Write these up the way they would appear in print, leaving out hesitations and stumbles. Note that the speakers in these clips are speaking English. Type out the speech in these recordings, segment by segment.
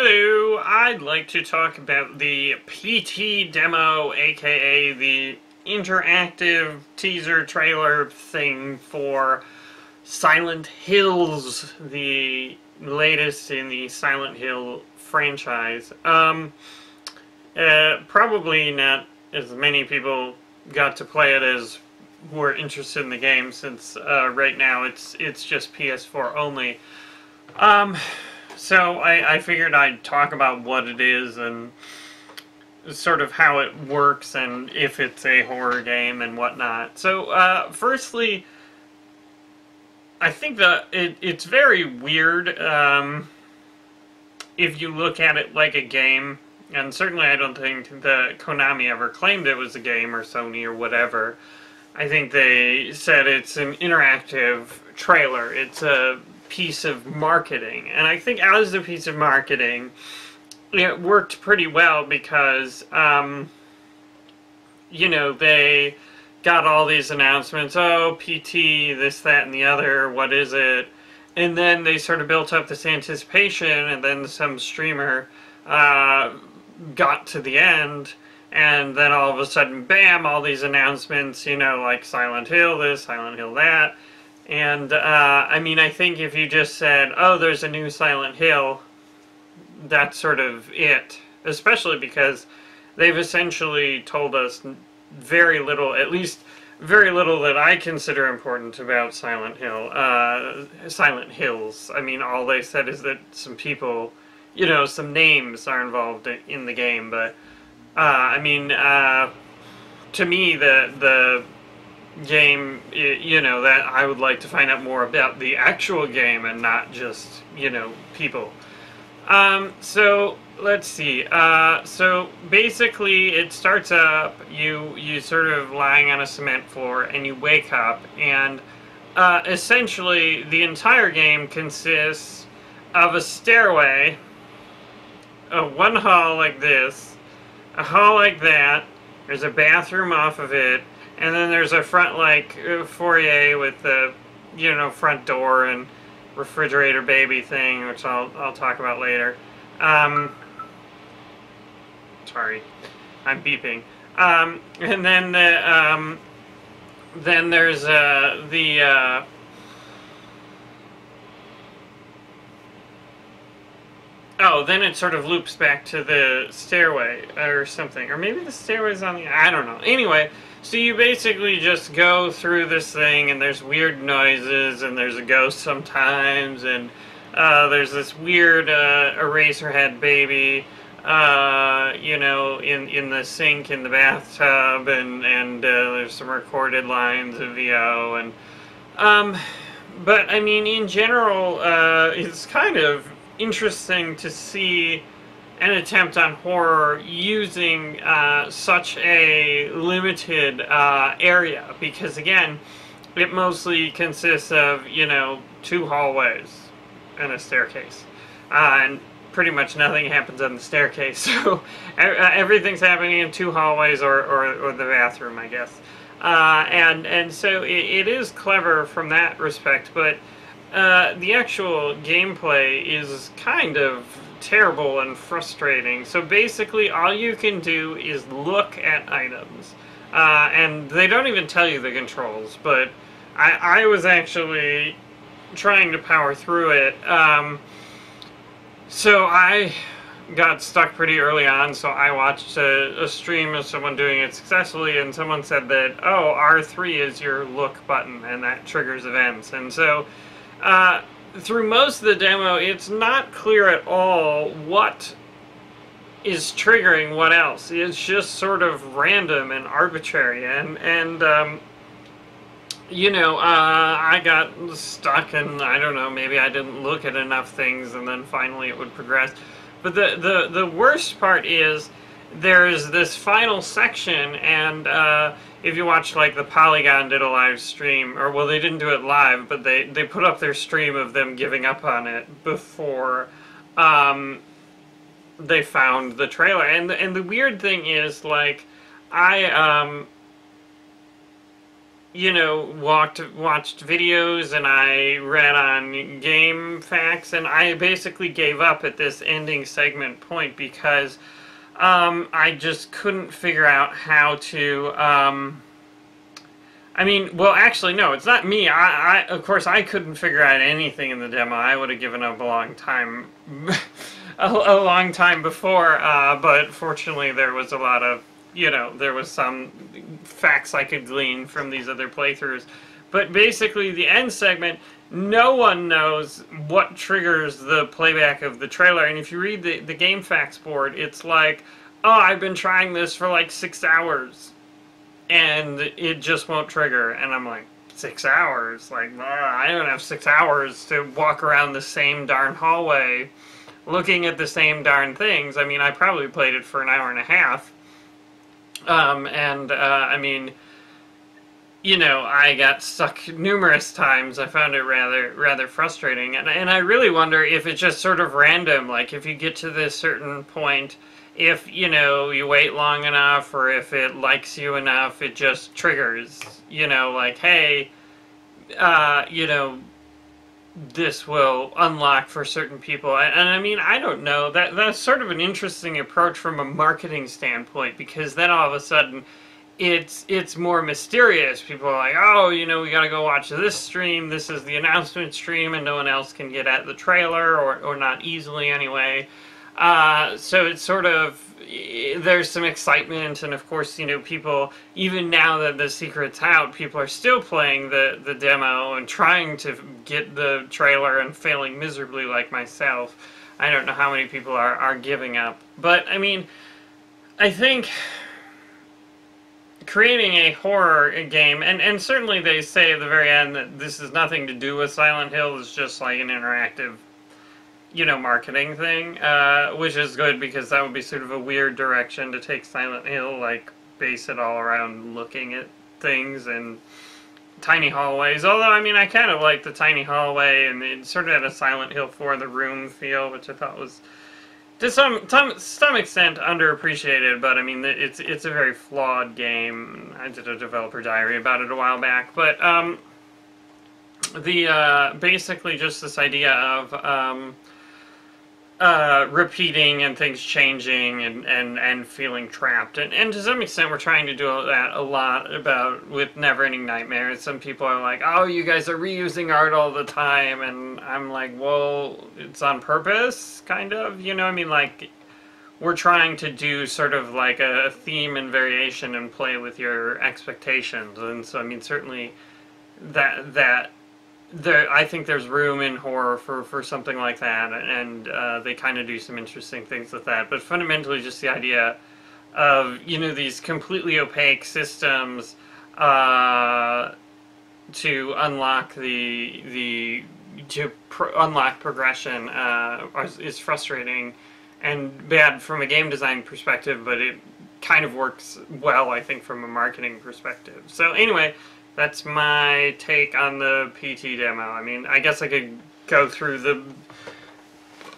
Hello, I'd like to talk about the PT demo, aka the interactive teaser trailer thing for Silent Hills, the latest in the Silent Hill franchise. Probably not as many people got to play it as were interested in the game, since right now it's just PS4 only. So I figured I'd talk about what it is and sort of how it works and if it's a horror game and whatnot. So, firstly, I think that it's very weird if you look at it like a game. And certainly I don't think that Konami ever claimed it was a game, or Sony or whatever. I think they said it's an interactive trailer. It's a piece of marketing. And I think as a piece of marketing, it worked pretty well because, you know, they got all these announcements, oh, PT, this, that, and the other, what is it? And then they sort of built up this anticipation, and then some streamer got to the end, and then all of a sudden, bam, all these announcements, you know, like Silent Hill this, Silent Hill that. And, I mean, I think if you just said, oh, there's a new Silent Hill, that's sort of it. Especially because they've essentially told us very little, at least very little that I consider important about Silent Hill, Silent Hills. I mean, all they said is that some people, you know, some names are involved in the game, but, I mean, to me, the game, you know, that I would like to find out more about the actual game and not just, you know, people. So let's see. So basically, it starts up. You sort of lying on a cement floor, and you wake up, and essentially the entire game consists of a stairway, one hall like this, a hall like that. There's a bathroom off of it, and then there's a front like foyer with the, you know, front door and refrigerator baby thing, which I'll talk about later. Sorry, I'm beeping. And then then there's oh, then it sort of loops back to the stairway or something, or maybe the stairway's on the, I don't know. Anyway, so you basically just go through this thing, and there's weird noises, and there's a ghost sometimes, and there's this weird Eraserhead baby, you know, in the sink in the bathtub, and there's some recorded lines of VO, and but I mean, in general, it's kind of interesting to see an attempt on horror using such a limited area, because again, it mostly consists of, you know, two hallways and a staircase, and pretty much nothing happens on the staircase, so everything's happening in two hallways or the bathroom, I guess. And so it is clever from that respect, but the actual gameplay is kind of terrible and frustrating. So basically all you can do is look at items, and they don't even tell you the controls, but I was actually trying to power through it. So I got stuck pretty early on, so I watched a stream of someone doing it successfully, and someone said that, oh, R3 is your look button, and that triggers events. And so through most of the demo, it's not clear at all what is triggering what else. It's just sort of random and arbitrary, and you know, I got stuck, and I don't know, maybe I didn't look at enough things, and then finally it would progress. But the worst part is there's this final section, and if you watch, like, the Polygon did a live stream, or, well, they didn't do it live, but they put up their stream of them giving up on it before they found the trailer. And the weird thing is, like, you know, watched videos and I read on game facts, and I basically gave up at this ending segment point because I just couldn't figure out how to. I mean, well, actually, no, it's not me. Of course, I couldn't figure out anything in the demo. I would have given up a long time, a long time before. But fortunately, there was a lot of, you know, there was some facts I could glean from these other playthroughs. But basically, the end segment, no one knows what triggers the playback of the trailer. And if you read the game facts board, it's like, oh, I've been trying this for like 6 hours and it just won't trigger. And I'm like, 6 hours? Like, I don't have 6 hours to walk around the same darn hallway looking at the same darn things. I mean, I probably played it for an hour and a half. I mean, you know, I got stuck numerous times. I found it rather frustrating. And I really wonder if it's just sort of random, like if you get to this certain point, if, you know, you wait long enough, or if it likes you enough, it just triggers, you know, like, hey, you know, this will unlock for certain people. And I mean, I don't know. That's sort of an interesting approach from a marketing standpoint, because then all of a sudden it's more mysterious. People are like, oh, you know, we gotta go watch this stream. This is the announcement stream, and no one else can get at the trailer, or not easily anyway. So it's sort of, there's some excitement, and of course, you know, people, even now that the secret's out, people are still playing the demo and trying to get the trailer and failing miserably like myself. I don't know how many people are giving up. But, I mean, I think creating a horror game, and certainly they say at the very end that this has nothing to do with Silent Hill, it's just like an interactive, you know, marketing thing, which is good, because that would be sort of a weird direction to take Silent Hill, like base it all around looking at things and tiny hallways. Although, I mean, I kind of like the tiny hallway, and it sort of had a Silent Hill 4 The Room feel, which I thought was to some extent underappreciated. But I mean, it's a very flawed game. I did a developer diary about it a while back, but basically just this idea of repeating and things changing, and feeling trapped, and to some extent we're trying to do that a lot with Neverending Nightmare. Some people are like, oh, you guys are reusing art all the time, and I'm like, well, it's on purpose, kind of, you know. I mean, like, we're trying to do sort of like a theme and variation and play with your expectations. And so, I mean, certainly I think there's room in horror for something like that, and they kind of do some interesting things with that. But fundamentally, just the idea of, you know, these completely opaque systems to unlock unlock progression is frustrating and bad from a game design perspective, but it kind of works well, I think, from a marketing perspective. So anyway, that's my take on the PT demo. I mean, I guess I could go through the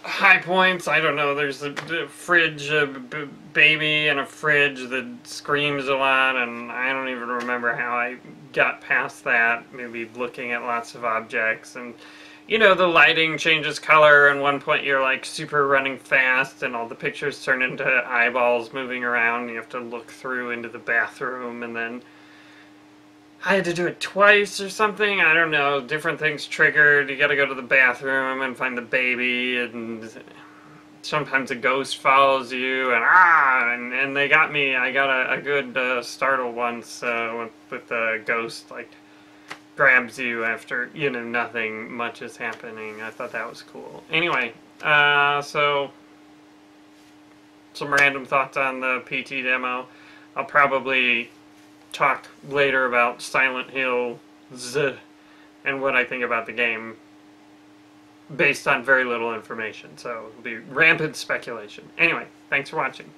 high points. I don't know, there's a fridge, a baby in a fridge that screams a lot, and I don't even remember how I got past that. Maybe looking at lots of objects, and, you know, the lighting changes color, and one point you're like super running fast, and all the pictures turn into eyeballs moving around, and you have to look through into the bathroom, and then I had to do it twice or something. I don't know. Different things triggered. You gotta go to the bathroom and find the baby, and sometimes a ghost follows you, and they got me. I got a good startle once with the ghost, like, grabs you after, you know, nothing much is happening. I thought that was cool. Anyway, so some random thoughts on the PT demo. I'll probably talk later about Silent Hill and what I think about the game based on very little information, so it'll be rampant speculation. Anyway, thanks for watching.